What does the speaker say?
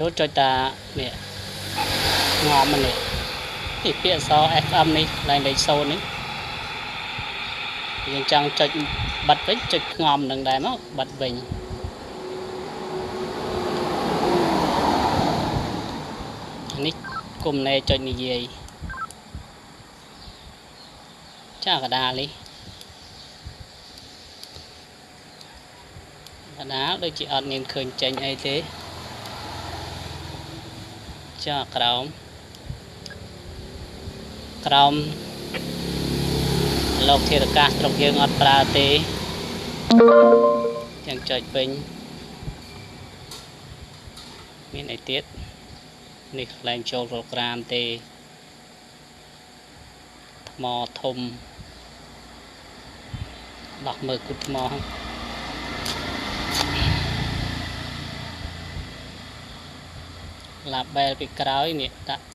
ចូលចុចតានេះងំនេះពាក្យអក្សរ FM នេះឡើងលេខ0នេះយើងចង់ចុចបិទវិញចុចងំនឹងដែរមកបិទវិញនេះគុំណែចុចនិយាយចាកដាលនេះកដាលដូចជាអត់មានឃើញចេញអីទេចាក្រោមលោកធារកាសស្រុកយើងអត់ប្រើទេទាំងចុចវិញមានអីទៀតនេះខ្លែងចូលប្រូក្រាមទេថ្មធំដោះមើលគូថ្មឡាបែលពីក្រោយនេះដាក់